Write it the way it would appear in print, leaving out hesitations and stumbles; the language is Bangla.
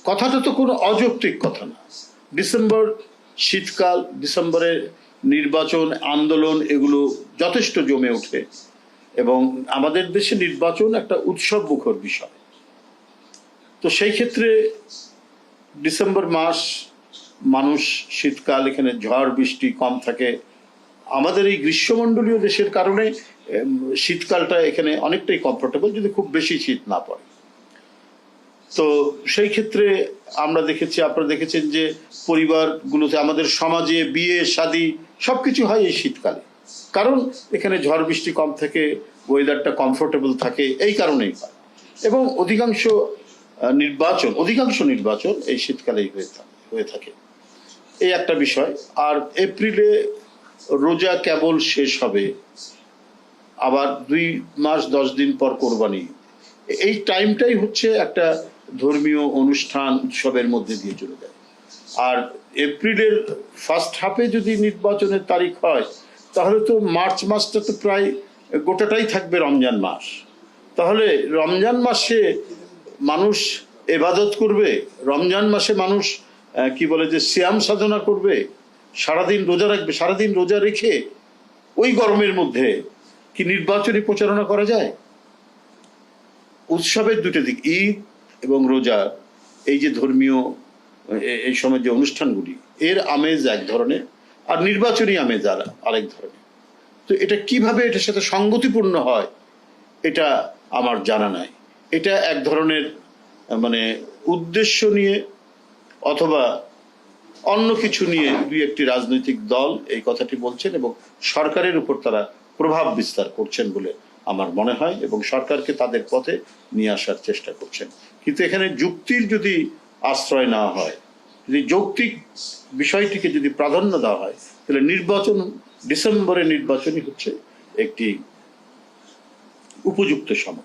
কথাটা তো কোনো অযৌক্তিক কথা না। ডিসেম্বর শীতকাল, ডিসেম্বরে নির্বাচন আন্দোলন এগুলো যথেষ্ট জমে ওঠে এবং আমাদের দেশে নির্বাচন একটা উৎসব মুখর বিষয়। তো সেই ক্ষেত্রে ডিসেম্বর মাস, মানুষ শীতকাল, এখানে ঝড় বৃষ্টি কম থাকে। আমাদের এই গ্রীষ্মমণ্ডলীয় দেশের কারণে শীতকালটা এখানে অনেকটাই কমফোর্টেবল, যদি খুব বেশি শীত না পড়ে। তো সেই ক্ষেত্রে আমরা দেখেছি, আপনারা দেখেছেন যে পরিবারগুলোতে, আমাদের সমাজে বিয়ে শাদী সবকিছু হয় এই শীতকালে, কারণ এখানে ঝড় বৃষ্টি কম থাকে, ওয়েদারটা কমফোর্টেবল থাকে, এই কারণেই হয়। এবং অধিকাংশ নির্বাচন এই শীতকালেই হয়ে থাকে। এই একটা বিষয়। আর এপ্রিলে রোজা কেবল শেষ হবে, আবার 2 মাস 10 দিন পর কোরবানি। এই টাইমটাই হচ্ছে একটা ধর্মীয় অনুষ্ঠান উৎসবের মধ্যে দিয়ে চলে যায়। আর এপ্রিলের ফার্স্ট হাফে যদি নির্বাচনের তারিখ হয়, তাহলে তো মার্চ মাসটা তো প্রায় গোটাটাই থাকবে রমজান মাস। তাহলে রমজান মাসে মানুষ এবাদত করবে, রমজান মাসে মানুষ কি বলে যে সিয়াম সাধনা করবে, সারাদিন রোজা রাখবে। সারাদিন রোজা রেখে ওই গরমের মধ্যে কি নির্বাচনী প্রচারণা করা যায়? উৎসবের দুটো দিক, ঈদ এবং রোজা, এই যে ধর্মীয় এই সময় যে অনুষ্ঠানগুলি, এর আমেজ এক ধরনের, আর নির্বাচনী আমেজ আরেক ধরনের। তো এটা কিভাবে এটার সাথে সঙ্গতিপূর্ণ হয়, এটা আমার জানা নাই। এটা এক ধরনের মানে উদ্দেশ্য নিয়ে অথবা অন্য কিছু নিয়ে 2-1টি রাজনৈতিক দল এই কথাটি বলছেন এবং সরকারের উপর তারা প্রভাব বিস্তার করছেন বলে আমার মনে হয়, এবং সরকারকে তাদের পথে নিয়ে আসার চেষ্টা করছেন। কিন্তু এখানে যুক্তির যদি আশ্রয় না হয়, যদি যৌক্তিক বিষয়টিকে যদি প্রাধান্য দেওয়া হয়, তাহলে ডিসেম্বরে নির্বাচনই হচ্ছে একটি উপযুক্ত সময়।